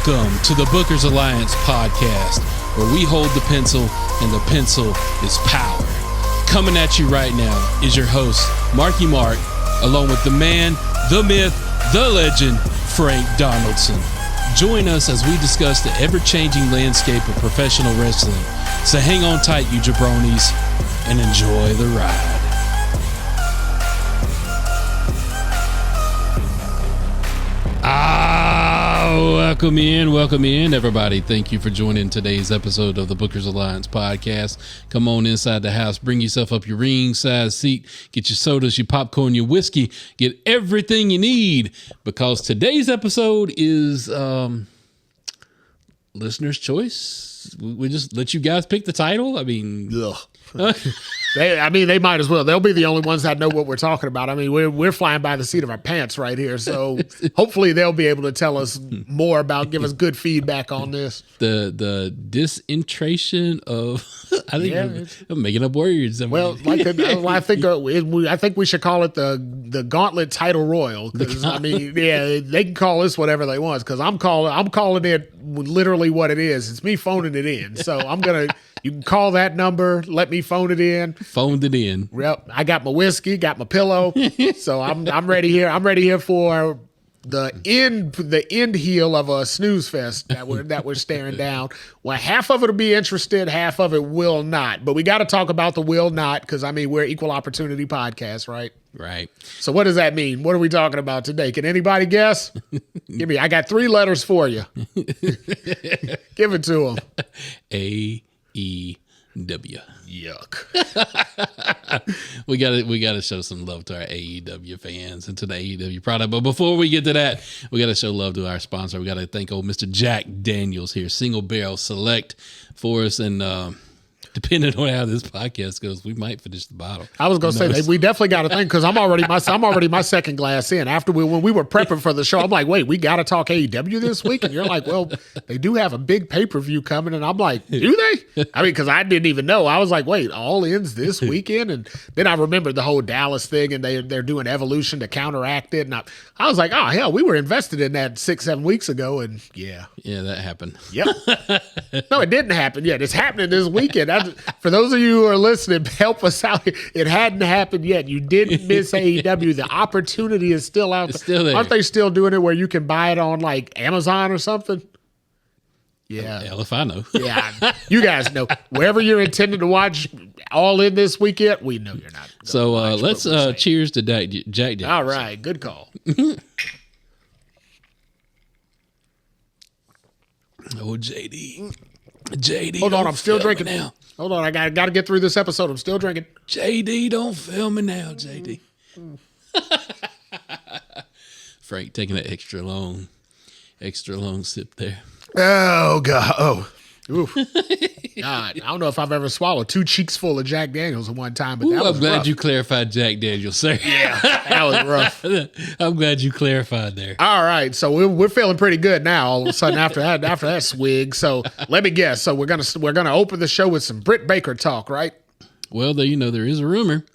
Welcome to the Bookers Alliance podcast, where we hold the pencil and the pencil is power. Coming at you right now is your host, Marky Mark, along with the man, the myth, the legend, Frank Donaldson. Join us as we discuss the ever-changing landscape of professional wrestling. So hang on tight, you jabronis, and enjoy the ride. Welcome in, everybody. Thank you for joining today's episode of the Bookers Alliance podcast. Come on inside the house, bring yourself up your ringside seat, get your sodas, your popcorn, your whiskey, get everything you need, because today's episode is listener's choice. We just let you guys pick the title. I mean, they might as well. They'll be the only ones that know what we're talking about. I mean, we're flying by the seat of our pants right here. So hopefully they'll be able to tell us more about, give us good feedback on this. The disintegration of, I think I'm making up words. Well, I think we should call it the Gauntlet Title Royal. Because they can call this whatever they want. Because I'm calling it literally what it is. It's me phoning it in. So you can call that number. Let me phone it in. Phoned it in. Yep. I got my whiskey, got my pillow. So I'm ready here. I'm ready here for the end heel of a snooze fest that we're staring down. Well, half of it will be interested, half of it will not. But we got to talk about the will not, because we're equal opportunity podcast, right? Right. So what does that mean? What are we talking about today? Can anybody guess? I got 3 letters for you. Give it to them. AEW. Yuck. we gotta show some love to our AEW fans and to the AEW product. But before we get to that, we gotta show love to our sponsor. We gotta thank old Mr. Jack Daniels here, Single Barrel Select, for us. And depending on how this podcast goes, we might finish the bottle. I was gonna say we definitely got to think, because I'm already my second glass in. When we were prepping for the show, I'm like, wait, we got to talk AEW this week, and you're like, well, they do have a big pay-per-view coming, and I'm like, do they? Because I didn't even know. I was like, wait, All In's this weekend, and then I remembered the whole Dallas thing, and they're doing Evolution to counteract it, and I was like, oh hell, we were invested in that 6-7 weeks ago, and yeah, that happened. Yep. No, it didn't happen yet. It's happening this weekend. For those of you who are listening, help us out. It hadn't happened yet. You didn't miss AEW. The opportunity is still out there. It's still there. Aren't they still doing it where you can buy it on like Amazon or something? Yeah. Hell if I know. Yeah. You guys know. Wherever you're intending to watch All In this weekend, we know you're not. So let's cheers to Jack Daniels. All right. Good call. Oh, JD. Hold on. I'm still drinking now. Hold on. I got to get through this episode. I'm still drinking. JD, don't fail me now, JD. Frank taking an extra long sip there. Oh, God. Oh. Oof. God, I don't know if I've ever swallowed 2 cheeks full of Jack Daniels at one time, but that was I'm glad rough. you clarified Jack Daniels, sir. Yeah, that was rough. I'm glad you clarified there. All right, so we're feeling pretty good now. All of a sudden, after that swig. So let me guess. So we're gonna open the show with some Britt Baker talk, right? Well, there is a rumor.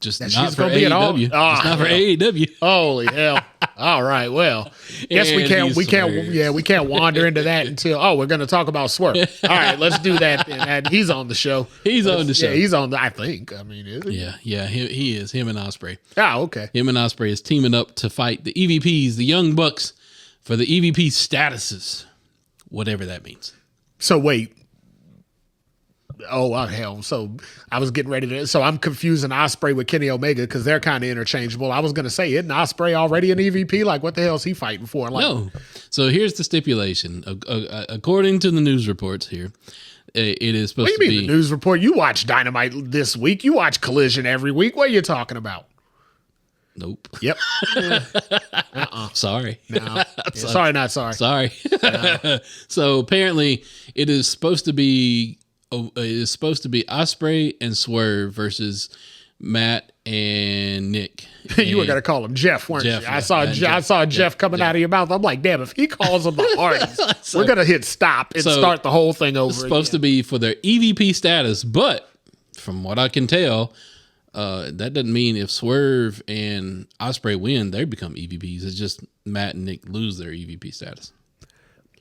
Just that not she's for gonna be AEW. It's not for AEW. Holy hell! All right, well, guess we can't wander into that until we're gonna talk about Swerve. All right, let's do that. And he's on the show. He's on the show. Yeah, he's on. I think. I mean, is he? Yeah. He is. Him and Ospreay. Oh, okay. Him and Ospreay is teaming up to fight the EVPs, the Young Bucks, for the EVP statuses, whatever that means. So wait. Oh, hell. So I was getting ready to... So I'm confusing Ospreay with Kenny Omega because they're kind of interchangeable. I was going to say, isn't Ospreay already an EVP? Like, what the hell is he fighting for? Like, no. So here's the stipulation. According to the news reports here, it is supposed to be... What do you mean the news report? You watch Dynamite this week. You watch Collision every week. What are you talking about? Nope. Yep. Sorry. No. Sorry, not sorry. Sorry. No. So apparently it is supposed to be... It's supposed to be Ospreay and Swerve versus Matt and Nick. You were gonna call him Jeff, weren't you? I saw Jeff coming out of your mouth. I'm like, damn, if he calls him the Hardys, we're gonna hit stop and start the whole thing over. It's supposed to be for their EVP status, but from what I can tell, that doesn't mean if Swerve and Ospreay win, they become EVPs. It's just Matt and Nick lose their EVP status.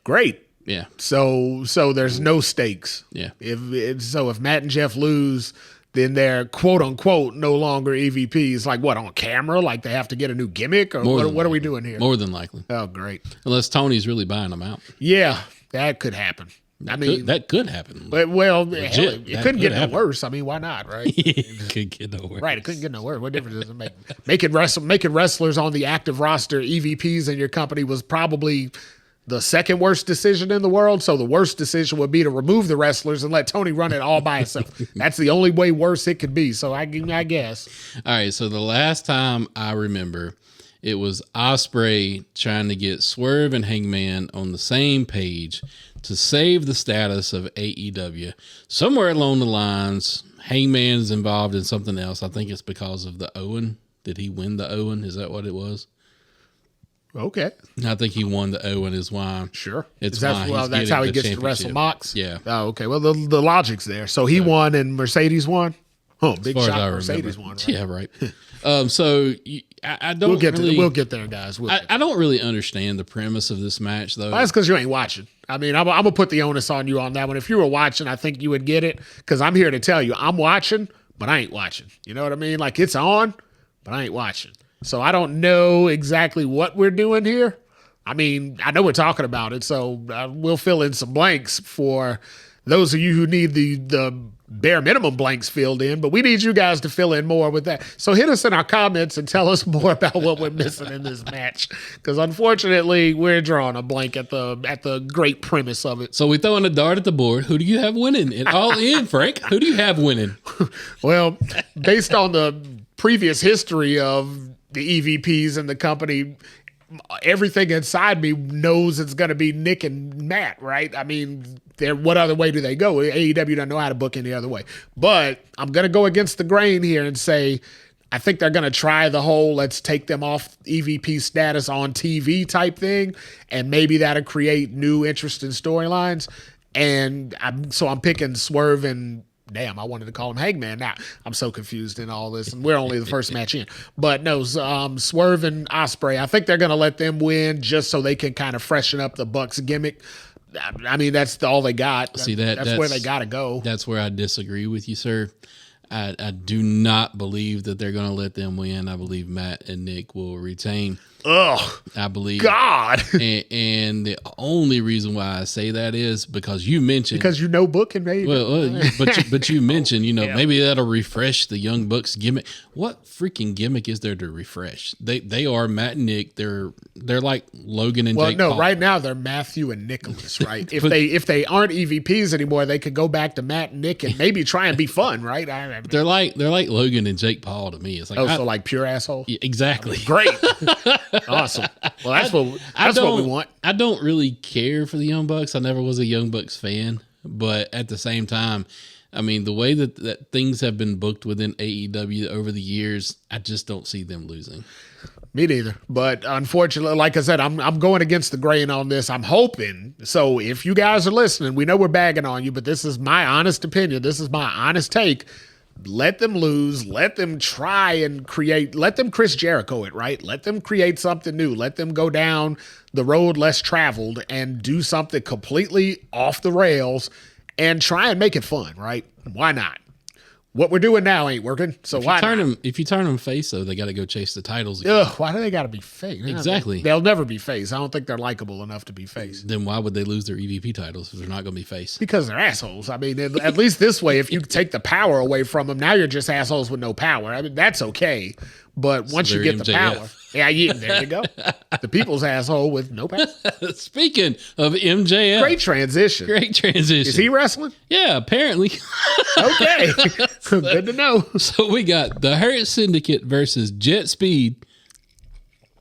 Great. Yeah. So there's no stakes. Yeah. If Matt and Jeff lose, then they're quote unquote no longer EVPs. Like what, on camera? Like they have to get a new gimmick, or what are we doing here? More than likely. Oh, great. Unless Tony's really buying them out. Yeah, that could happen. That could happen. Well, Legit, hell, it that couldn't could get happen. no worse. I mean, why not, right? It could get no worse. Right, it couldn't get no worse. What difference does it make? Making wrestlers on the active roster EVPs in your company was probably the second worst decision in the world. So the worst decision would be to remove the wrestlers and let Tony run it all by himself. That's the only way worse it could be. So I guess. All right, so the last time I remember, it was Ospreay trying to get Swerve and Hangman on the same page to save the status of AEW. Somewhere along the lines, Hangman's involved in something else. I think it's because of the Owen. Did he win the Owen? Is that what it was? Okay. I think he won the Owen is why. Sure. It's that's how he gets to wrestle Mox? Yeah. Oh, okay. Well, the logic's there. So he won and Mercedes won? Oh, big As far as I shot Mercedes remember. won. Right? Yeah, right. So I don't We'll get there, guys. I don't really understand the premise of this match, though. Well, that's because you ain't watching. I mean, I'm going to put the onus on you on that one. If you were watching, I think you would get it, because I'm here to tell you I'm watching, but I ain't watching. You know what I mean? Like, it's on, but I ain't watching. So I don't know exactly what we're doing here. I mean, I know we're talking about it, so we'll fill in some blanks for those of you who need the bare minimum blanks filled in, but we need you guys to fill in more with that. So hit us in our comments and tell us more about what we're missing in this match, because unfortunately we're drawing a blank at the great premise of it. So we throwing a dart at the board. Who do you have winning? And all in, Frank. Who do you have winning? Well, based on the previous history of the EVPs in the company, everything inside me knows it's going to be Nick and Matt, right? I mean, what other way do they go? AEW doesn't know how to book any other way. But I'm going to go against the grain here and say I think they're going to try the whole let's take them off EVP status on TV type thing, and maybe that'll create new interesting storylines. And I'm picking Swerve and damn, I wanted to call him Hangman. Now, I'm so confused in all this, and we're only the first match in. But no, Swerve and Ospreay, I think they're going to let them win just so they can kind of freshen up the Bucks gimmick. I mean, that's all they got. See, that's where they got to go. That's where I disagree with you, sir. I do not believe that they're going to let them win. I believe Matt and Nick will retain. Ugh. I believe. God. and the only reason why I say that is because you mentioned. Because you know booking, maybe. Well, but you mentioned, Yeah. maybe that'll refresh the Young Bucks gimmick. What freaking gimmick is there to refresh? They are Matt and Nick. They're like Logan and Jake Paul. Right now they're Matthew and Nicholas, right? if they aren't EVPs anymore, they could go back to Matt and Nick and maybe try and be fun, right? They're like Logan and Jake Paul to me. It's like so like pure asshole. Yeah, exactly. Great. Awesome. Well, that's what we want. I don't really care for the Young Bucks. I never was a Young Bucks fan, but at the same time, I mean, the way that things have been booked within AEW over the years, I just don't see them losing. Me neither. But unfortunately, like I said, I'm going against the grain on this. I'm hoping. So if you guys are listening, we know we're bagging on you, but this is my honest opinion. This is my honest take. Let them lose. Let them try and create. Let them Chris Jericho it, right? Let them create something new. Let them go down the road less traveled and do something completely off the rails and try and make it fun, right? Why not? What we're doing now ain't working, so why not? If you turn them face, though, they got to go chase the titles again. Ugh, why do they got to be face? Exactly. They'll never be face. I don't think they're likable enough to be face. Then why would they lose their EVP titles if they're not going to be face? Because they're assholes. I mean, at least this way, if you take the power away from them, now you're just assholes with no power. I mean, that's okay. But once you get the power, there you go. The people's asshole with no power. Speaking of MJF. Great transition. Is he wrestling? Yeah, apparently. Okay. Good to know. So we got the Hurt Syndicate versus Jet Speed.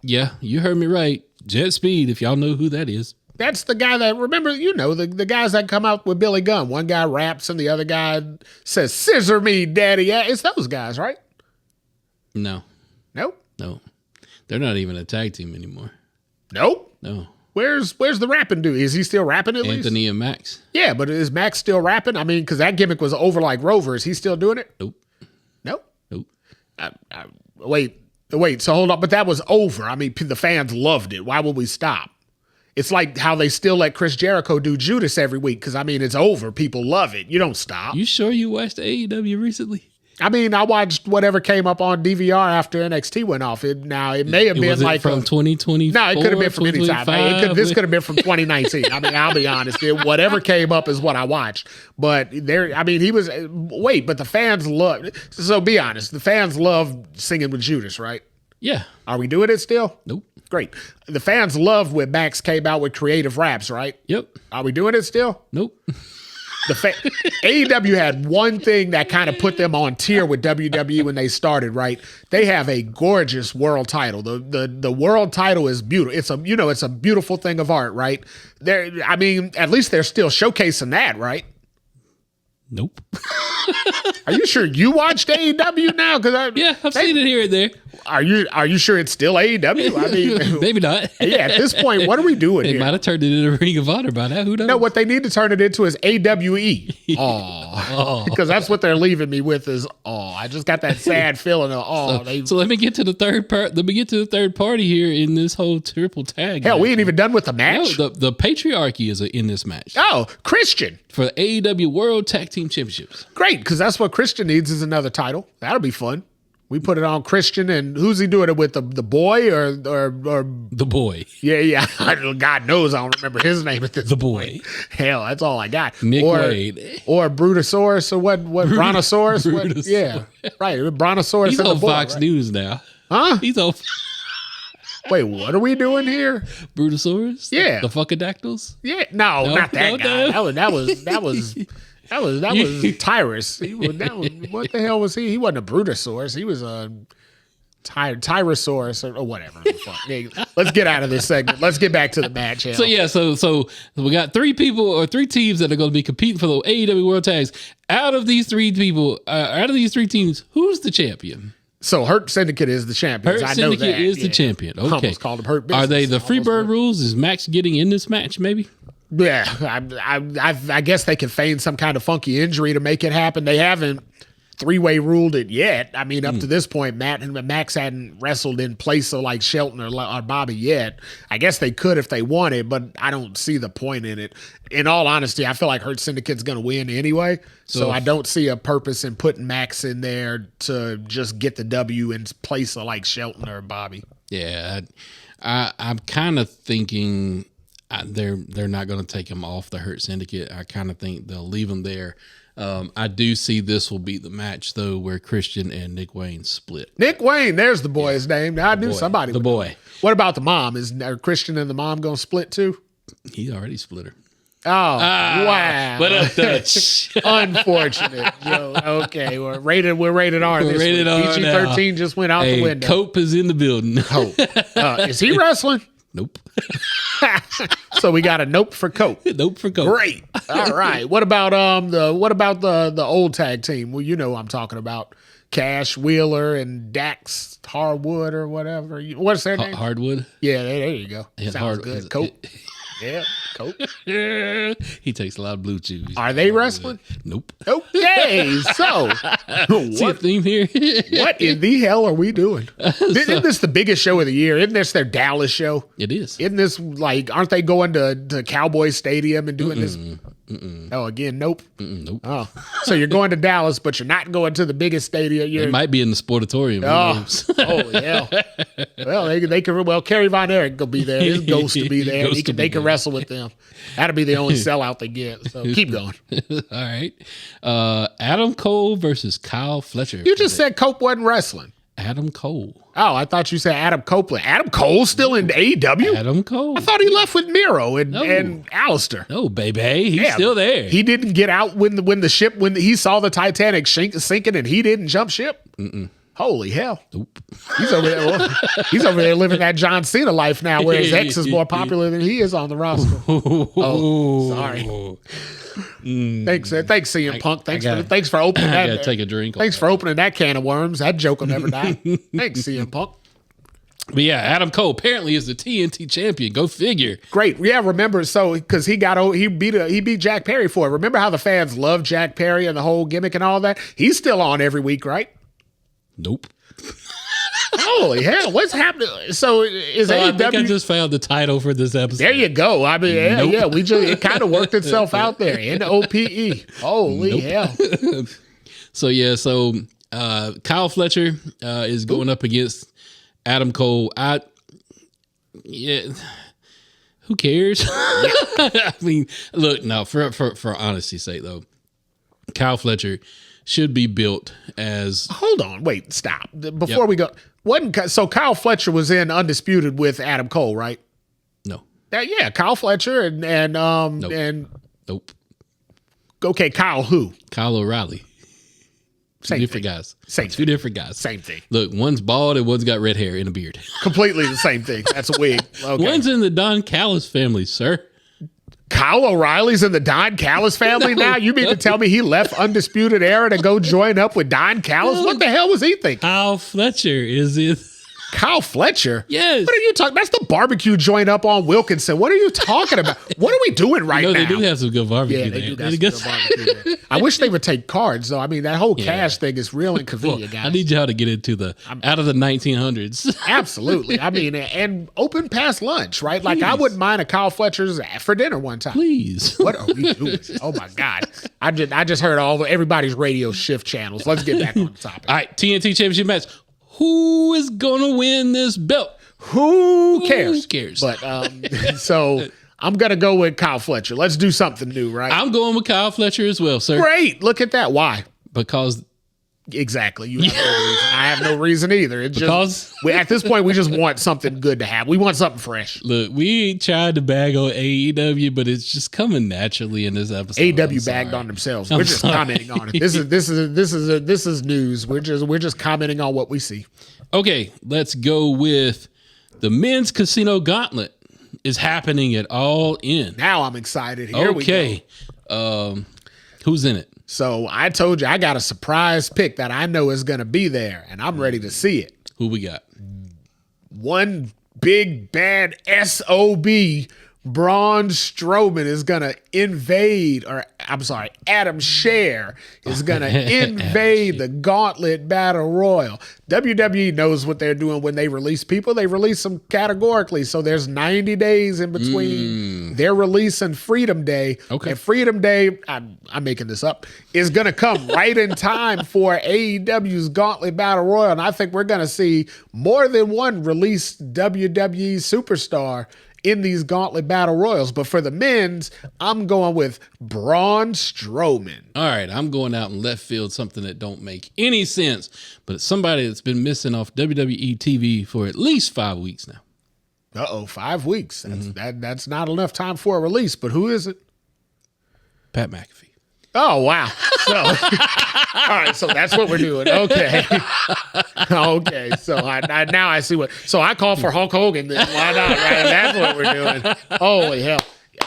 Yeah, you heard me right. Jet Speed, if y'all know who that is. That's the guy that, remember, the guys that come out with Billy Gunn. One guy raps and the other guy says, "Scissor me, daddy." Yeah, it's those guys, right? No. Nope. No. They're not even a tag team anymore. Nope. No. Where's the rapping dude? Is he still rapping at least? Anthony and Max. Yeah, but is Max still rapping? I mean, because that gimmick was over like Rover. Is he still doing it? Nope. Nope. Nope. Wait. So hold on. But that was over. I mean, the fans loved it. Why would we stop? It's like how they still let Chris Jericho do Judas every week because, I mean, it's over. People love it. You don't stop. You sure you watched AEW recently? I mean, I watched whatever came up on DVR after NXT went off. It may have been like from 2020. No, it could have been from any time. This could have been from 2019. I mean, I'll be honest. Whatever came up is what I watched. But there, I mean, but the fans love. So be honest, the fans love singing with Judas, right? Yeah. Are we doing it still? Nope. Great. The fans loved when Max came out with creative raps, right? Yep. Are we doing it still? Nope. AEW had one thing that kind of put them on tier with WWE when they started, right? They have a gorgeous world title. The world title is beautiful. It's a beautiful thing of art, right? I mean, at least they're still showcasing that, right? Nope. Are you sure you watched AEW now? Yeah, I've seen it here and there. Are you sure it's still AEW? I mean, maybe not. Yeah, at this point, what are we doing They here? might have turned it into Ring of Honor by now. Who knows? No, what they need to turn it into is AWE. Oh, because that's what they're leaving me with is I just got that sad feeling of So let me get to the third part. Let me get to the third party here in this whole triple tag. Hell, we ain't even done with the match. No, the patriarchy is in this match. Oh, Christian. For the AEW World Tag Team Championships. Great, because that's what Christian needs is another title. That'll be fun. We put it on Christian, and who's he doing it with? The boy or the boy? Yeah. God knows I don't remember his name at this. The boy. Hell, that's all I got. Nick Wade or Brutosaurus or what? Brontosaurus? Brutosaurus. Yeah, right. Brontosaurus. He's on Fox News now. Huh? He's on. Wait, what are we doing here? Brutosaurus? Yeah, the fuckadactyls? Yeah, no, not that guy. No. That was Tyrus. What the hell was he? He wasn't a Brutosaurus. He was a Tyrosaurus or whatever. Let's get out of this segment. Let's get back to the match. Hell. So we got three teams that are going to be competing for the AEW World Tags. Out of these three teams, who's the champion? So Hurt Syndicate is the champion. Hurt Syndicate is the champion. Okay. Almost called him Hurt Business. Are they the Freebird rules? Is Max getting in this match, maybe? Yeah. I guess they can feign some kind of funky injury to make it happen. They haven't three-way ruled it yet. I mean, up to this point, Max hadn't wrestled in place of like Shelton or Bobby yet. I guess they could if they wanted, but I don't see the point in it. In all honesty, I feel like Hurt Syndicate's going to win anyway, so I don't see a purpose in putting Max in there to just get the W in place of like Shelton or Bobby. Yeah, I'm kind of thinking they're not going to take him off the Hurt Syndicate. I kind of think they'll leave him there. I do see this will be the match, though, where Christian and Nick Wayne split. Nick Wayne, there's the boy's name. Now, I knew somebody. The boy. What about the mom? Are Christian and the mom going to split too? He already split her. Oh, wow. But unfortunate, Joe. Okay, we're rated R this rated week. R PG-13 just went out the window. Cope is in the building. Cope. Is he wrestling? Nope. So we got a nope for Cope. Nope for Cope. Great. All right. What about the old tag team? Well, you know what I'm talking about. Cash Wheeler and Dax Harwood or whatever. What's their name? Hardwood. Yeah, there you go. Sounds good. Cope. Yeah, Cope. He takes a lot of blue chews. Are they wrestling? Nope. Okay, so See a theme here? What in the hell are we doing? Isn't this the biggest show of the year? Isn't this their Dallas show? It is. Isn't this aren't they going to Cowboy Stadium and doing this? Oh, again, nope. Nope. Oh, so you're going to Dallas, but you're not going to the biggest stadium. It might be in the Sportatorium. Holy hell! Well, they can. Well, Kerry Von Erich will be there. His ghost will be there. They can wrestle with them. That'll be the only sellout they get. So keep going. All right. Adam Cole versus Kyle Fletcher. You just said Cope wasn't wrestling. Adam Cole. Oh, I thought you said Adam Copeland. Adam Cole's still in AEW? Adam Cole. I thought he left with Miro and Alistair. No, baby. He's still there. He didn't get out when he saw the Titanic sinking and he didn't jump ship? Holy hell. Nope. He's over there living that John Cena life now where his ex is more popular than he is on the roster. Oh, sorry. Thanks, CM Punk. Thanks for opening that. I gotta take a drink. Thanks for opening that can of worms. That joke will never die. Thanks, CM Punk. But yeah, Adam Cole apparently is the TNT champion. Go figure. Great. Yeah, remember, so because he beat Jack Perry for it. Remember how the fans love Jack Perry and the whole gimmick and all that? He's still on every week, right? Nope. Holy hell, what's happening? So is So I AEW? think I just found the title for this episode. There you go. I mean, yeah, Nope. yeah. It kind of worked itself out there. NOPE. Holy hell. So yeah, Kyle Fletcher is going up against Adam Cole. Who cares? I mean, look, no, for honesty's sake though, Kyle Fletcher should be built as Hold on. Wait, stop. Before we go, so Kyle Fletcher was in Undisputed with Adam Cole, right? no. Yeah, Kyle Fletcher and Nope. okay, Kyle who? Kyle O'Reilly. Two Same different thing. guys. Same Two thing. different guys. Same thing. Look, one's bald and one's got red hair and a beard. Completely the same thing. That's a wig. Okay. One's in the Don Callis family, sir. Kyle O'Reilly's in the Don Callis family now? You mean to tell me he left Undisputed Era to go join up with Don Callis? What the hell was he thinking? Kyle Fletcher is in. Kyle Fletcher? Yes. What are you talking? That's the barbecue joint up on Wilkinson. What are you talking about? What are we doing right No, now? they do have some good barbecue. Yeah, they do there. got some good barbecue there. I wish they would take cards, though. I mean, that whole cash thing is real inconvenient, guys. I need y'all to get into out of the 1900s. Absolutely. I mean, and open past lunch, right? Like, I wouldn't mind a Kyle Fletcher's for dinner one time. Please. What are we doing? Oh my God! I just heard everybody's radio shift channels. Let's get back on the topic. All right, TNT Championship match. Who is gonna win this belt? Who cares? Who cares? But so I'm gonna go with Kyle Fletcher. Let's do something new, right? I'm going with Kyle Fletcher as well, sir. Great. Look at that. Why? Because Exactly. You have no reason. I have no reason either. It's Because- just at this point we just want something good to have. We want something fresh. look, we ain't tried to bag on AEW, but it's just coming naturally in this episode. AEW I'm bagged sorry. on themselves. I'm We're just sorry. commenting on it. This is news. We're just commenting on what we see. Okay, let's go with the men's casino gauntlet is happening at All In. Now I'm excited. Here we go. Okay, who's in it? So I told you I got a surprise pick that I know is going to be there, and I'm ready to see it. Who we got? One big bad SOB, Braun Strowman is going to Adam Scherr is going to invade the Gauntlet Battle Royal. WWE knows what they're doing when they release people. They release them categorically. So there's 90 days in between their release and Freedom Day. Okay. And Freedom Day, I'm making this up, is going to come right in time for AEW's Gauntlet Battle Royal. And I think we're going to see more than one released WWE superstar in these Gauntlet Battle Royals. But for the men's, I'm going with Braun Strowman. All right, I'm going out in left field, something that don't make any sense, but it's somebody that's been missing off WWE TV for at least 5 weeks now. 5 weeks. That's not enough time for a release. But who is it? Pat McAfee. Oh, wow. So, all right. So that's what we're doing. Okay. Okay. So now I see what. So I call for Hulk Hogan. Then why not? Right? That's what we're doing. Holy hell.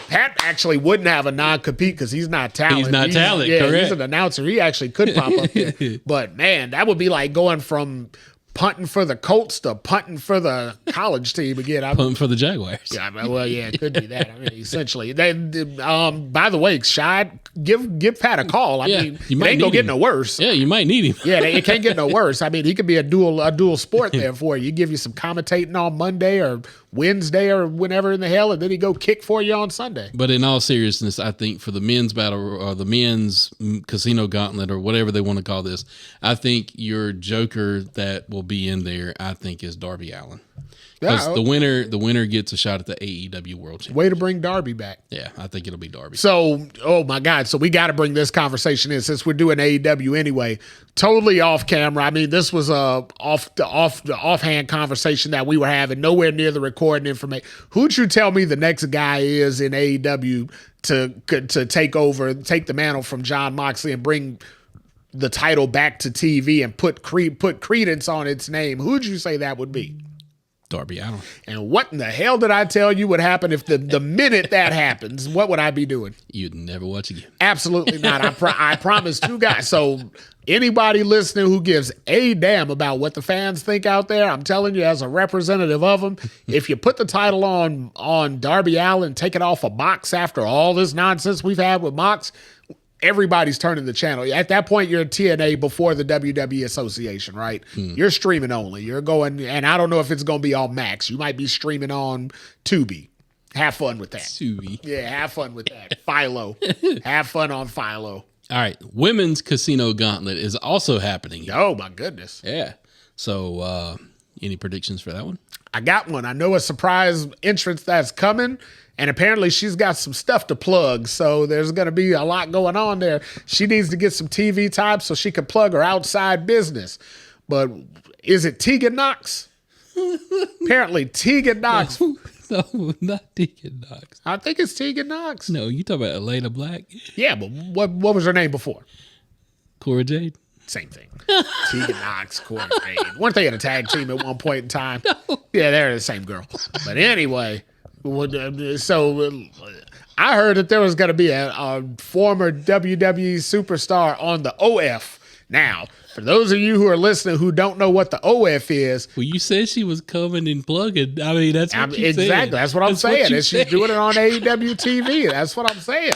Pat actually wouldn't have a non-compete because he's not talent. He's not talent, Yeah, correct. he's an announcer. He actually could pop up there. But man, that would be like going from punting for the Colts to punting for the college team again. Punting for the Jaguars. Yeah, well, yeah, it could be that. I mean, essentially. By the way, Shad, give Pat a call. I mean, you it might ain't gonna need get him. no worse. Yeah, you might need him. Yeah, it can't get no worse. I mean, he could be a dual sport there for you. He give you some commentating on Monday or Wednesday or whenever in the hell, and then he go kick for you on Sunday. But in all seriousness, I think for the men's battle or the men's casino gauntlet or whatever they want to call this, I think your joker that will be in there, I think, is Darby Allin. Because Yeah. the winner gets a shot at the AEW World Championship. Way to bring Darby back. Yeah, I think it'll be Darby. So, oh my God. So we got to bring this conversation in since we're doing AEW anyway. Totally off camera. I mean, this was a offhand conversation that we were having, nowhere near the recording information. Who'd you tell me the next guy is in AEW to take the mantle from Jon Moxley and bring the title back to TV and put credence on its name? Who'd you say that would be? Darby Allin. And what in the hell did I tell you would happen if the minute that happens? What would I be doing? You'd never watch again. Absolutely not. I promise you guys. So anybody listening who gives a damn about what the fans think out there, I'm telling you as a representative of them, if you put the title on Darby Allin, take it off of Mox after all this nonsense we've had with Mox, everybody's turning the channel. At that point, you're TNA before the WWE Association, right? You're streaming only. You're going, and I don't know if it's going to be on Max. You might be streaming on Tubi. Have fun with that. Tubi. Yeah, have fun with that. Philo. Have fun on Philo. All right. Women's Casino Gauntlet is also happening. Oh, my goodness. Yeah. So, any predictions for that one? I got one. I know a surprise entrance that's coming, and apparently she's got some stuff to plug, so there's going to be a lot going on there. She needs to get some TV time so she can plug her outside business. But is it Tegan Knox? Apparently Tegan Knox. No, not Tegan Knox. I think it's Tegan Knox. No, you talking about Elena Black? Yeah, but what was her name before? Cora Jade? Same thing. Tegan Knox, Corey Jade. Weren't they in a tag team at one point in time? No. Yeah, they're the same girl. But anyway, so I heard that there was going to be a former WWE superstar on the OF. Now, for those of you who are listening who don't know what the OF is. Well, you said she was coming and plugging. I mean, that's what you exactly. said. That's what I'm saying. And she's doing it on AEW TV. That's what I'm saying.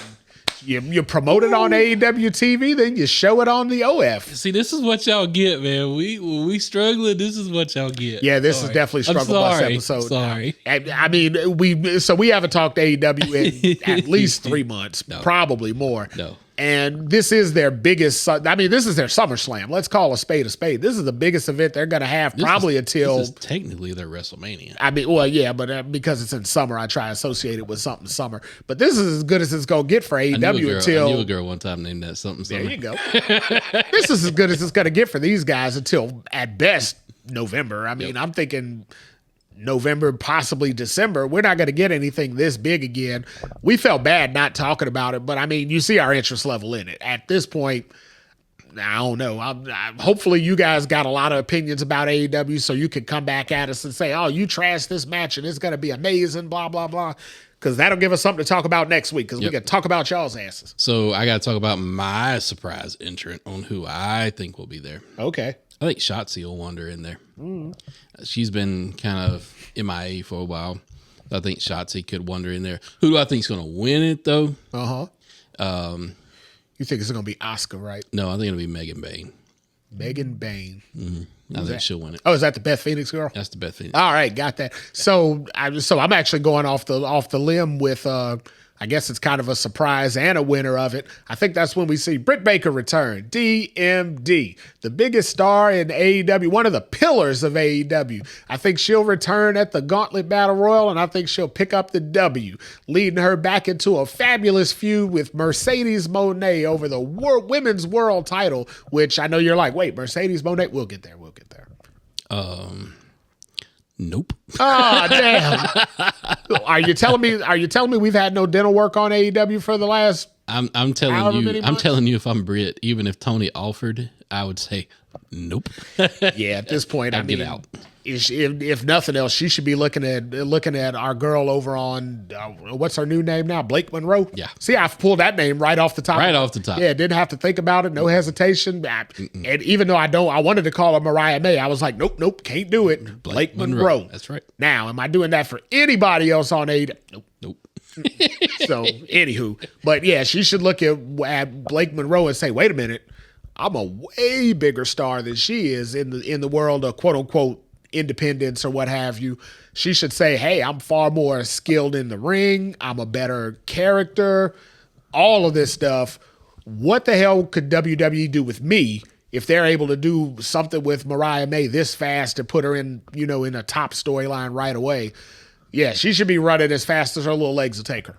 You promote it on AEW TV, then you show it on the OF. See, this is what y'all get, man. When we struggling, this is what y'all get. Yeah, this is definitely struggle bus episode. Sorry. I mean, we haven't talked AEW in at least 3 months, probably more. No. And this is their biggest, I mean, this is their SummerSlam. Let's call a spade a spade. This is the biggest event they're going to have until. This is technically their WrestleMania. I mean, well, yeah, but because it's in summer, I try to associate it with something summer. But this is as good as it's going to get for AEW until. I knew a girl one time named that something summer. There you go. This is as good as it's going to get for these guys until, at best, November. I mean, I'm thinking November, possibly December. We're not going to get anything this big again. We felt bad not talking about it, but I mean, you see our interest level in it. At this point, I don't know. Hopefully you guys got a lot of opinions about AEW so you can come back at us and say, oh, you trashed this match and it's going to be amazing, blah, blah, blah. Because that'll give us something to talk about next week because we can talk about y'all's asses. So I got to talk about my surprise entrant on who I think will be there. Okay. I think Shotzi will wander in there. She's been kind of MIA for a while. I think Shotzi could wander in there. Who do I think is going to win it, though? You think it's going to be Asuka, right? No, I think it'll be Megan Bayne. Megan Bayne. I think she'll win it. Oh, is that the Beth Phoenix girl? That's the Beth Phoenix. All right, got that. So I'm actually going off the limb with I guess it's kind of a surprise and a winner of it. I think that's when we see Britt Baker return. DMD, the biggest star in AEW, one of the pillars of AEW. I think she'll return at the Gauntlet Battle Royal, and I think she'll pick up the W, leading her back into a fabulous feud with Mercedes Moné over the Women's World title, which I know you're like, wait, Mercedes Moné? We'll get there. Nope. Oh, damn. Are you telling me we've had no dental work on AEW for the last I'm telling you if I'm Britt, even if Tony offered, I would say nope. Yeah, at this point, I mean, get out. If nothing else, she should be looking at our girl over on what's her new name now, Blake Monroe. Yeah. See, I pulled that name right off the top. Right off the top. Yeah, didn't have to think about it, no hesitation. And even though I wanted to call her Mariah May, I was like, nope, can't do it. Blake Monroe. That's right. Now, am I doing that for anybody else on AEW? Nope. So, anywho, but yeah, she should look at Blake Monroe and say, wait a minute, I'm a way bigger star than she is in the world of quote unquote independence or what have you. She should say, hey, I'm far more skilled in the ring. I'm a better character, all of this stuff. What the hell could WWE do with me if they're able to do something with Mariah May this fast and put her in a top storyline right away? Yeah, she should be running as fast as her little legs will take her.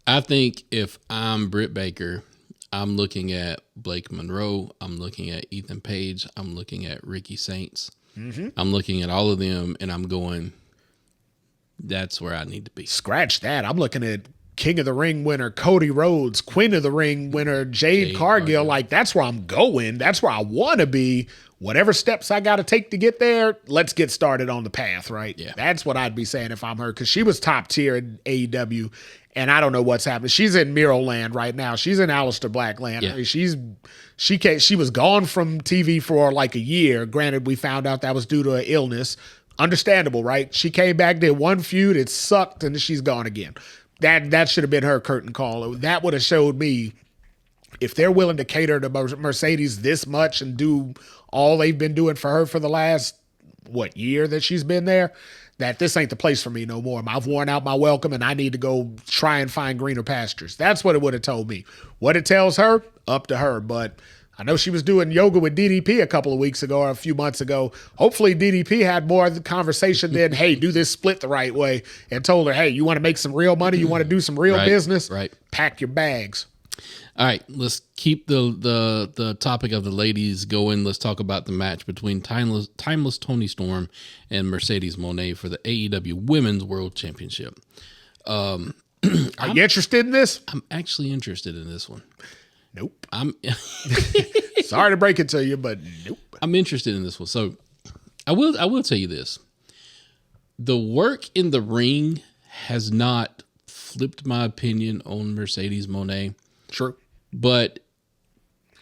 I think if I'm Britt Baker, I'm looking at Blake Monroe. I'm looking at Ethan Page. I'm looking at Ricky Saints. I'm looking at all of them, and I'm going, that's where I need to be. Scratch that. I'm looking at King of the Ring winner Cody Rhodes, Queen of the Ring winner Jade Cargill. Like, that's where I'm going. That's where I want to be. Whatever steps I got to take to get there, let's get started on the path, right? Yeah. That's what I'd be saying if I'm her, because she was top tier in AEW, and I don't know what's happening. She's in Miro land right now. She's in Aleister Black land. Yeah. She was gone from TV for like a year. Granted, we found out that was due to an illness. Understandable, right? She came back, did one feud, it sucked, and she's gone again. That should have been her curtain call. That would have showed me if they're willing to cater to Mercedes this much and do all they've been doing for her for the last, year that she's been there, that this ain't the place for me no more. I've worn out my welcome and I need to go try and find greener pastures. That's what it would have told me. What it tells her, up to her. But I know she was doing yoga with DDP a couple of weeks ago or a few months ago. Hopefully DDP had more of the conversation than, hey, do this split the right way, and told her, hey, you want to make some real money? You want to do some real business? Right. Pack your bags. All right, let's keep the topic of the ladies going. Let's talk about the match between Timeless Toni Storm and Mercedes Moné for the AEW Women's World Championship. Are you interested in this? I'm actually interested in this one. Nope. I'm sorry to break it to you, but nope. I'm interested in this one. So I will tell you this. The work in the ring has not flipped my opinion on Mercedes Moné. True. But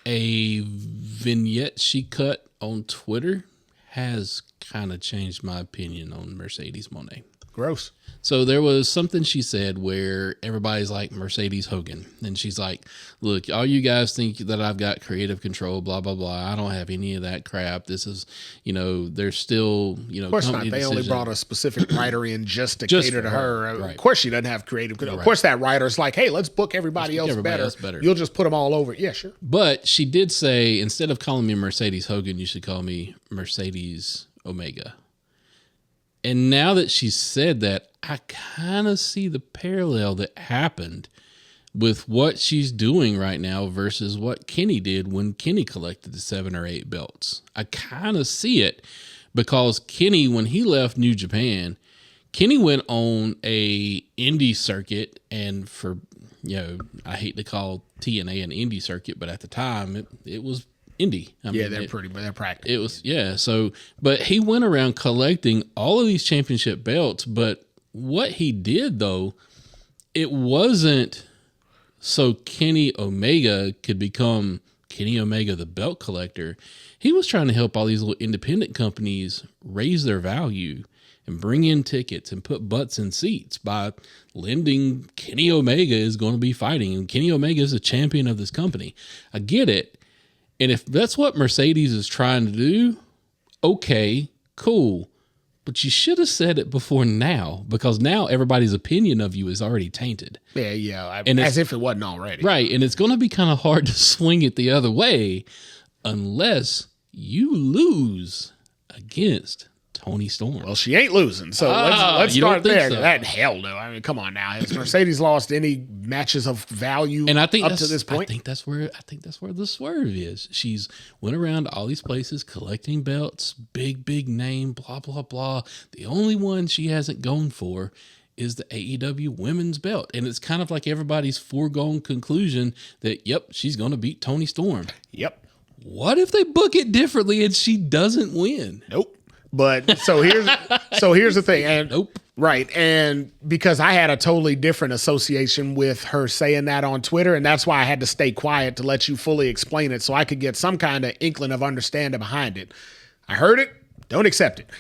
a vignette she cut on Twitter has kind of changed my opinion on Mercedes Moné. Gross. So there was something she said where everybody's like Mercedes Hogan. And she's like, look, all you guys think that I've got creative control, blah, blah, blah. I don't have any of that crap. This is, there's still, of course not. They only brought a specific writer in just to cater to her. Right. Of course she doesn't have creative control. Of course that writer's like, hey, let's book everybody else better. You'll just put them all over. Yeah, sure. But she did say, instead of calling me Mercedes Hogan, you should call me Mercedes Omega. And now that she said that, I kind of see the parallel that happened with what she's doing right now versus what Kenny did when Kenny collected the 7 or 8 belts. I kind of see it because Kenny, when he left New Japan, Kenny went on a indie circuit, and for, I hate to call TNA an indie circuit, but at the time it was indie. They're practical. It was, So, but he went around collecting all of these championship belts. But what he did, though, it wasn't so Kenny Omega could become Kenny Omega, the belt collector. He was trying to help all these little independent companies raise their value and bring in tickets and put butts in seats by lending Kenny Omega is going to be fighting. And Kenny Omega is a champion of this company. I get it. And if that's what Mercedes is trying to do, okay, cool. But you should have said it before now, because now everybody's opinion of you is already tainted. Yeah. As if it wasn't already. Right. And it's going to be kind of hard to swing it the other way unless you lose against Toni Storm. Well, she ain't losing, so let's start there. So? That hell no. I mean, come on now. Has Mercedes lost any matches of value and I think up to this point? I think that's where the swerve is. She's went around to all these places collecting belts, big name, blah blah blah. The only one she hasn't gone for is the AEW women's belt, and it's kind of like everybody's foregone conclusion that she's going to beat Toni Storm. Yep. What if they book it differently and she doesn't win? Nope. But so here's the thing, and nope. Right, and because I had a totally different association with her saying that on Twitter, and that's why I had to stay quiet to let you fully explain it so I could get some kind of inkling of understanding behind it. I heard it, don't accept it.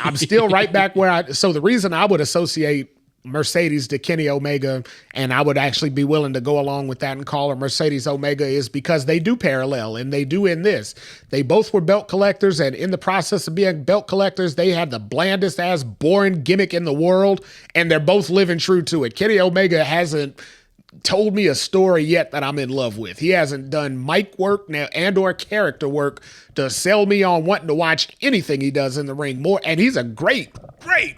I'm still right back where so the reason I would associate Mercedes to Kenny Omega, and I would actually be willing to go along with that and call her Mercedes Omega, is because they do parallel, and they do in this. They both were belt collectors, and in the process of being belt collectors, they had the blandest ass boring gimmick in the world, and they're both living true to it. Kenny Omega hasn't told me a story yet that I'm in love with. He hasn't done mic work now and or character work to sell me on wanting to watch anything he does in the ring more. And he's a great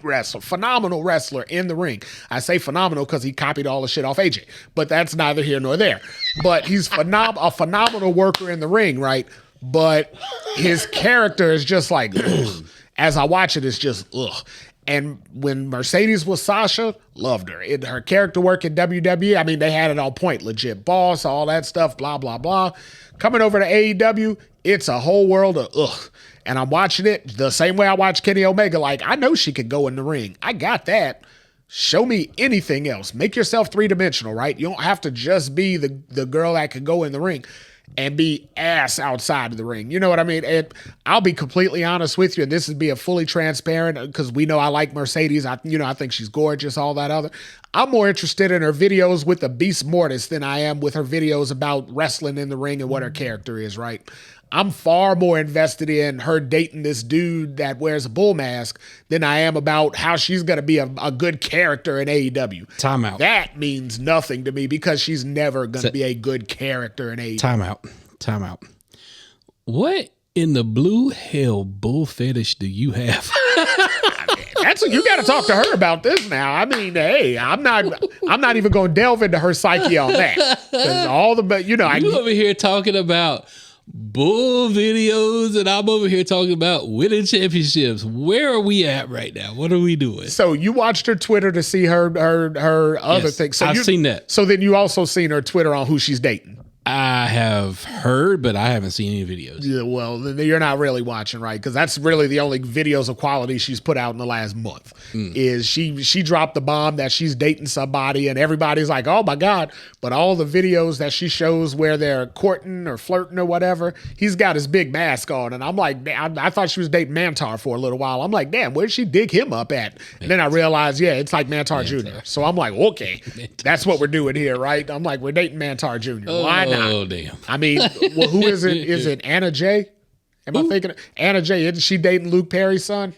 wrestler, phenomenal wrestler in the ring. I say phenomenal because he copied all the shit off AJ, but that's neither here nor there. But he's a phenomenal worker in the ring, right? But his character is just like, ugh. As I watch it, it's just, ugh. And when Mercedes was Sasha, loved her. Her character work in WWE, I mean, they had it on point. Legit boss, all that stuff, blah, blah, blah. Coming over to AEW, it's a whole world of ugh. And I'm watching it the same way I watch Kenny Omega. Like, I know she could go in the ring. I got that. Show me anything else. Make yourself three-dimensional, right? You don't have to just be the girl that could go in the ring. and be ass outside of the ring. You know what I mean? And I'll be completely honest with you, and this is being fully transparent because we know I like Mercedes. I think she's gorgeous, all that other. I'm more interested in her videos with the Beast Mortis than I am with her videos about wrestling in the ring and what her character is, right? I'm far more invested in her dating this dude that wears a bull mask than I am about how she's going to be a good character in AEW. Timeout. That means nothing to me because she's never going to be a good character in AEW. Timeout. What in the blue hell bull fetish do you have? You got to talk to her about this now. I mean, hey, I'm not even going to delve into her psyche on that. You over here talking about bull videos, and I'm over here talking about winning championships. Where are we at right now? What are we doing? So you watched her Twitter to see her other things. So I've seen that. So then you also seen her Twitter on who she's dating. I have heard, but I haven't seen any videos. Yeah, well, then you're not really watching, right? Because that's really the only videos of quality she's put out in the last month. Is she dropped the bomb that she's dating somebody, and everybody's like, "Oh my God!" But all the videos that she shows where they're courting or flirting or whatever, he's got his big mask on, and I'm like, I thought she was dating Mantar for a little while. I'm like, damn, where did she dig him up at? And then I realized, yeah, it's like Mantar Jr. So I'm like, okay, that's what we're doing here, right? I'm like, we're dating Mantar Jr. Why not? Oh, damn. I mean, well, who is it? Is it Anna Jay? Am I thinking Anna Jay? Isn't she dating Luke Perry's son?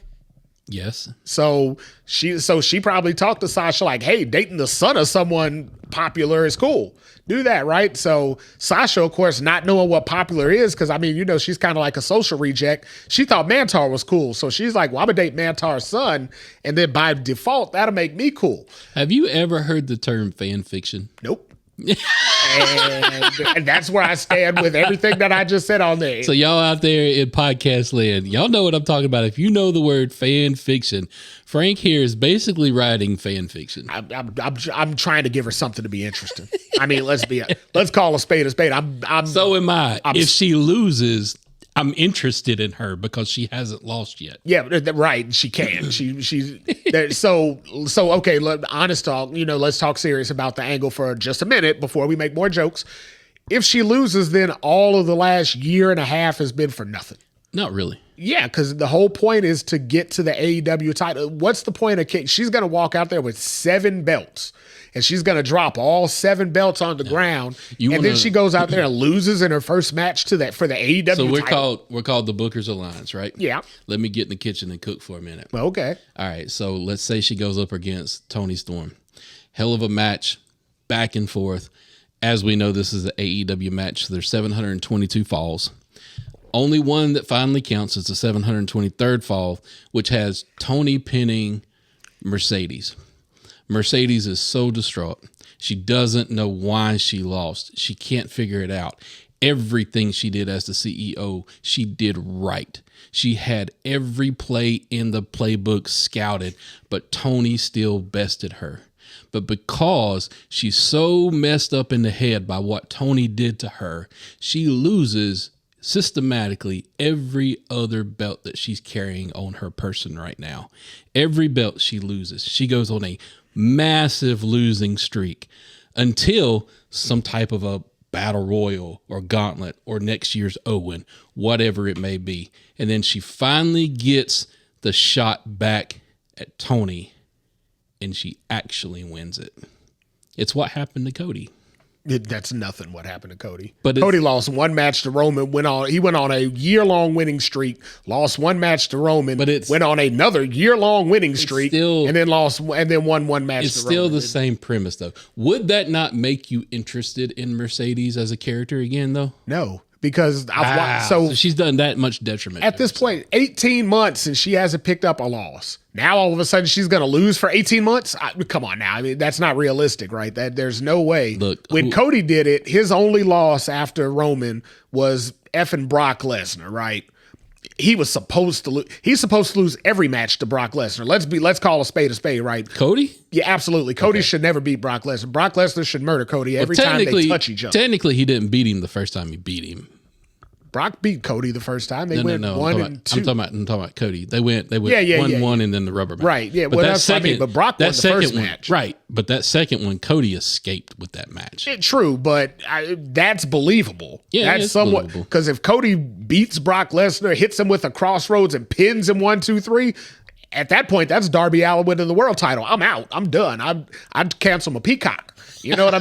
Yes. So she probably talked to Sasha like, hey, dating the son of someone popular is cool. Do that, right? So Sasha, of course, not knowing what popular is, because I mean, she's kind of like a social reject. She thought Mantar was cool. So she's like, well, I'm going to date Mantar's son. And then by default, that'll make me cool. Have you ever heard the term fan fiction? Nope. and that's where I stand with everything that I just said on there. So y'all out there in podcast land, y'all know what I'm talking about. If you know the word fan fiction, Frank here is basically writing fan fiction. I'm trying to give her something to be interesting. I mean, let's call a spade a spade. So am I. If she loses, I'm interested in her because she hasn't lost yet. Yeah, right. She can. So okay. Honest talk. Let's talk serious about the angle for just a minute before we make more jokes. If she loses, then all of the last year and a half has been for nothing. Not really. Yeah, because the whole point is to get to the AEW title. What's the point of Kate? She's going to walk out there with 7 belts, and she's going to drop all 7 belts on the ground, then she goes out there and loses in her first match for the AEW so title. We're called the Booker's Alliance, right? Yeah. Let me get in the kitchen and cook for a minute. Well, okay. All right, so let's say she goes up against Toni Storm. Hell of a match, back and forth. As we know, this is an AEW match. So there's 722 falls. Only one that finally counts is the 723rd fall, which has Toni pinning Mercedes. Mercedes is so distraught. She doesn't know why she lost. She can't figure it out. Everything she did as the CEO, she did right. She had every play in the playbook scouted, but Toni still bested her. But because she's so messed up in the head by what Toni did to her, she loses systematically every other belt that she's carrying on her person right now. Every belt she loses. She goes on a massive losing streak until some type of a battle royal or gauntlet or next year's Owen, whatever it may be. And then she finally gets the shot back at Toni, and she actually wins it. It's what happened to Cody. That's nothing what happened to Cody. But Cody lost 1 match to Roman, he went on a year-long winning streak, lost 1 match to Roman, went on another year-long winning streak, and then won 1 match to Roman. It's still the same premise, though. Would that not make you interested in Mercedes as a character again, though? No. Because so she's done that much detriment. At this point, 18 months and she hasn't picked up a loss. Now all of a sudden she's going to lose for 18 months? Come on now. I mean, that's not realistic, right? There's no way. Look, when Cody did it, his only loss after Roman was effing Brock Lesnar, right? He's supposed to lose every match to Brock Lesnar. Let's call a spade, right? Cody? Yeah, absolutely. Cody should never beat Brock Lesnar. Brock Lesnar should murder Cody every time they touch each other. Technically, he didn't beat him the first time he beat him. Brock beat Cody the first time. They went No. 1 and 2. I'm talking about Cody. They went 1-1 and then the rubber match. Right. Yeah. But Well, that that's what I mean. But Brock won the first match. Right. But that second one, Cody escaped with that match. True, but that's believable. Yeah, that's it's somewhat believable. because if Cody beats Brock Lesnar, hits him with a crossroads, and pins him 1, 2, 3. At that point, that's Darby Allin winning the world title. I'm out. I'm done. I'd cancel my Peacock. You know what I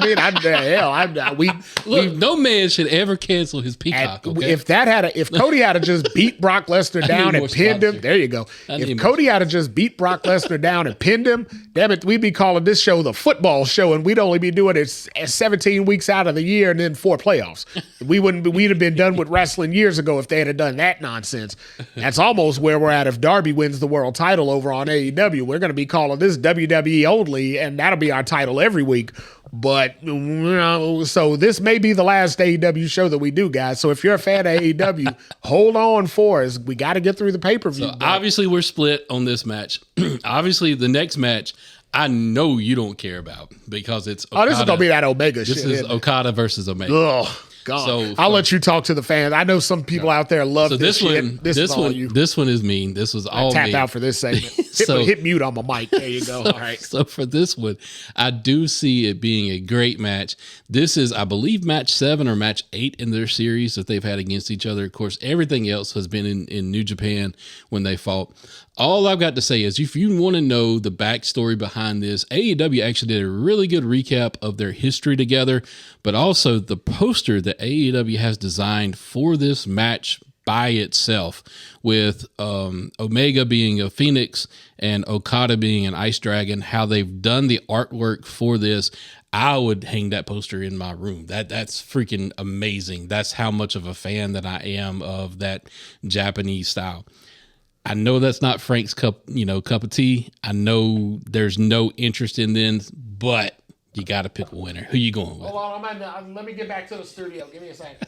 mean? Look, no man should ever cancel his Peacock. Okay? If Cody had to just beat Brock Lesnar down and pinned him, there you go. If Cody had to just beat Brock Lesnar down and pinned him, damn it, we'd be calling this show the football show, and we'd only be doing it 17 weeks out of the year and then 4 playoffs. We'd have been done with wrestling years ago if they had done that nonsense. That's almost where we're at if Darby wins the world title over on AEW. We're going to be calling this WWE only, and that'll be our title every week. But so this may be the last AEW show that we do, guys. So if you're a fan of AEW, hold on for us. We got to get through the pay-per-view. So obviously, we're split on this match. Obviously, the next match, I know you don't care about because it's Okada. This is gonna be that Omega shit. This is Okada versus Omega. Oh God! So I'll let you talk to the fans. I know some people out there love this shit. This one is mean. This was all tap me. out for this segment. Hit mute on my mic. There you go. All right. So for this one, I do see it being a great match. This is, I believe, match 7 or match 8 in their series that they've had against each other. Of course, everything else has been in New Japan when they fought. All I've got to say is if you want to know the backstory behind this, AEW actually did a really good recap of their history together, but also the poster that AEW has designed for this match by itself with Omega being a phoenix and Okada being an ice dragon, how they've done the artwork for this. I would hang that poster in my room. That's freaking amazing. That's how much of a fan that I am of that Japanese style. I know that's not Frank's cup of tea. I know there's no interest in them, but you got to pick a winner. Who you going with? Hold on, let me get back to the studio. Give me a second.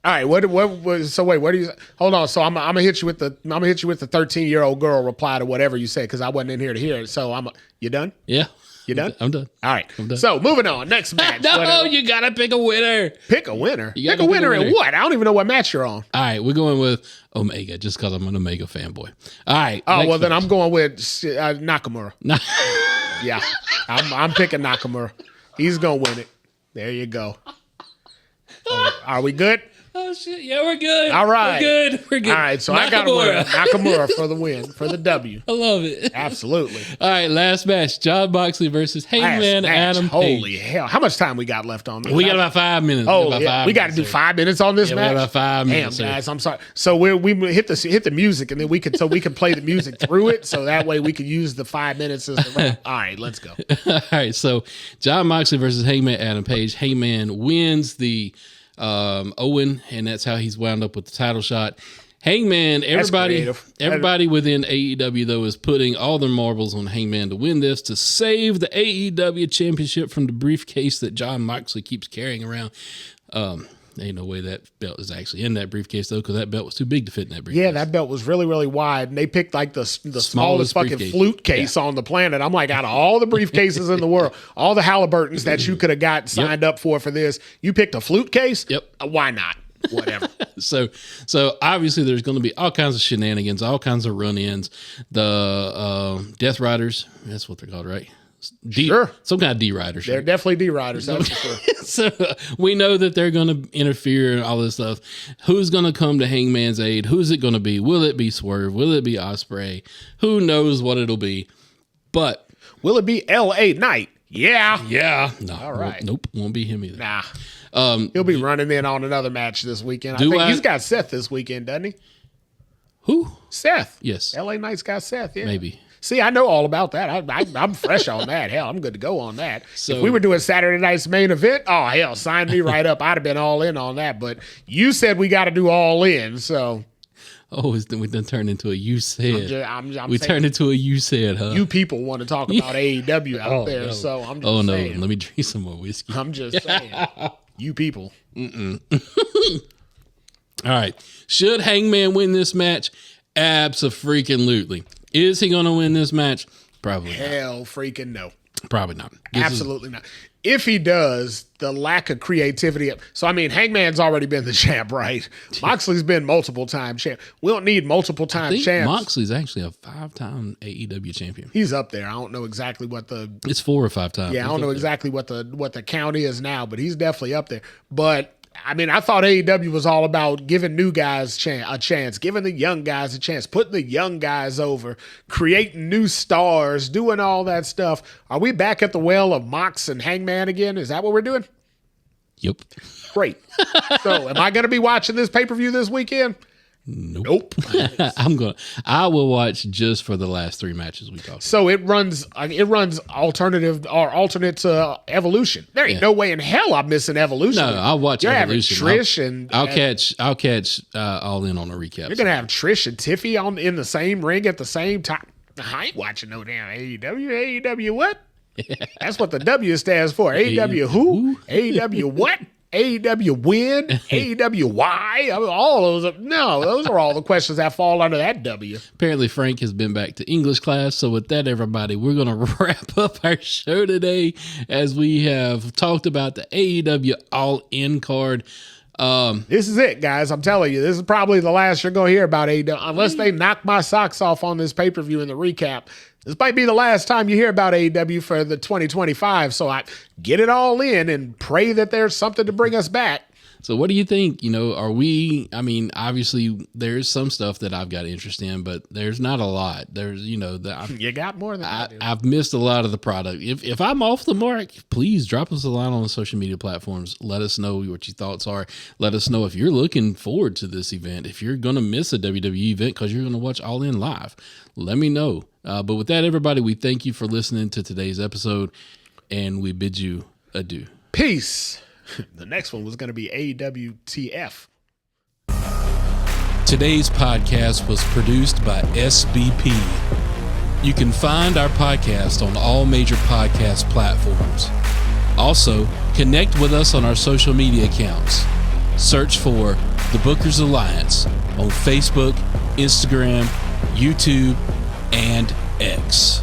All right, what do you? Hold on. So I'm gonna hit you with the 13-year-old girl reply to whatever you say because I wasn't in here to hear it. So you done? Yeah. You done? I'm done. All right. I'm done. So moving on. Next match. No, you gotta pick a winner. Pick a winner. Pick a winner in what? I don't even know what match you're on. All right, we're going with Omega just because I'm an Omega fanboy. All right. Oh well, then I'm going with Nakamura. Yeah, I'm picking Nakamura. He's gonna win it. There you go. Are we good? Oh shit! Yeah, we're good. All right, we're good. All right, so I got Nakamura for the win, for the W. I love it. Absolutely. All right, last match: Jon Moxley versus Hangman Adam Page. Holy hell! How much time we got left on this? We got about 5 minutes. Oh, we got to do 5 minutes on this match. We got about 5 minutes. Damn, guys, I'm sorry. So we hit the music, and then we can play the music through it, so that way we can use the 5 minutes as the wrap. All right, let's go. All right, so Jon Moxley versus Hangman Adam Page. Hangman wins the Owen, and that's how he's wound up with the title shot. Hangman, everybody within AEW, though, is putting all their marbles on Hangman to win this, to save the AEW championship from the briefcase that Jon Moxley keeps carrying around. Ain't no way that belt is actually in that briefcase, though, because that belt was too big to fit in that briefcase. Yeah, that belt was really, really wide, and they picked like the smallest fucking flute case on the planet. I'm like, out of all the briefcases in the world, all the Halliburtons that you could have got signed up for this, you picked a flute case? Yep. Why not? Whatever. So obviously there's going to be all kinds of shenanigans, all kinds of run-ins. The Death Riders, that's what they're called, right? Sure. Some kind of D-Riders. They're definitely D-Riders, that's for sure. So we know that they're going to interfere and all this stuff. Who's going to come to Hangman's aid? Who's it going to be? Will it be Swerve? Will it be Ospreay? Who knows what it'll be? But will it be L.A. Knight? Yeah. Yeah. No. All right. Nope. Won't be him either. Nah. He'll be running in on another match this weekend. He's got Seth this weekend, doesn't he? Who? Seth. Yes. L.A. Knight's got Seth, yeah. Maybe. See, I know all about that. I'm fresh on that. Hell, I'm good to go on that. So, if we were doing Saturday night's main event, oh, hell, sign me right up. I'd have been all in on that. But you said we got to do all in, so. Oh, we done turned into a you said. We turned into a you said, huh? You people want to talk about AEW out there, so I'm just saying. No, let me drink some more whiskey. I'm just saying. You people. All right. Should Hangman win this match? Abso-freaking-lutely. Is he going to win this match? Probably not. Hell freaking no. Probably not. Absolutely not. If he does, the lack of creativity. So, I mean, Hangman's already been the champ, right? Moxley's been multiple-time champ. We don't need multiple-time champs. Moxley's actually a 5-time AEW champion. He's up there. I don't know exactly what It's 4 or 5 times. Yeah, I don't know exactly what the count is now, but he's definitely up there. But I mean, I thought AEW was all about giving new guys a chance, giving the young guys a chance, putting the young guys over, creating new stars, doing all that stuff. Are we back at the well of Mox and Hangman again? Is that what we're doing? Yep. Great. So, am I going to be watching this pay-per-view this weekend? Nope. I will watch just for the last 3 matches we talked. So it runs alternative or alternate to Evolution. There ain't no way in hell I'm missing Evolution. No, I'll watch Evolution. I'll catch All In on a recap. You're gonna have Trish and Tiffy in the same ring at the same time. I ain't watching no damn AEW. AEW what? That's what the W stands for. AEW who? AEW what? AEW win? AEW why? I mean, all those. No, those are all the questions that fall under that W. Apparently, Frank has been back to English class. So with that, everybody, we're going to wrap up our show today as we have talked about the AEW All In card. This is it, guys. I'm telling you, this is probably the last you're going to hear about AEW. Unless they knock my socks off on this pay-per-view in the recap. This might be the last time you hear about AEW for the 2025. So I get it all in and pray that there's something to bring us back. So what do you think? Obviously there's some stuff that I've got interest in, but there's not a lot. There's, you got more than I do. I've missed a lot of the product. If I'm off the mark, please drop us a line on the social media platforms. Let us know what your thoughts are. Let us know if you're looking forward to this event. If you're going to miss a WWE event because you're going to watch All In live, let me know. But with that, everybody, we thank you for listening to today's episode, and we bid you adieu. Peace. The next one was going to be AWTF. Today's podcast was produced by SBP. You can find our podcast on all major podcast platforms. Also, connect with us on our social media accounts. Search for The Bookers Alliance on Facebook, Instagram, YouTube, and X.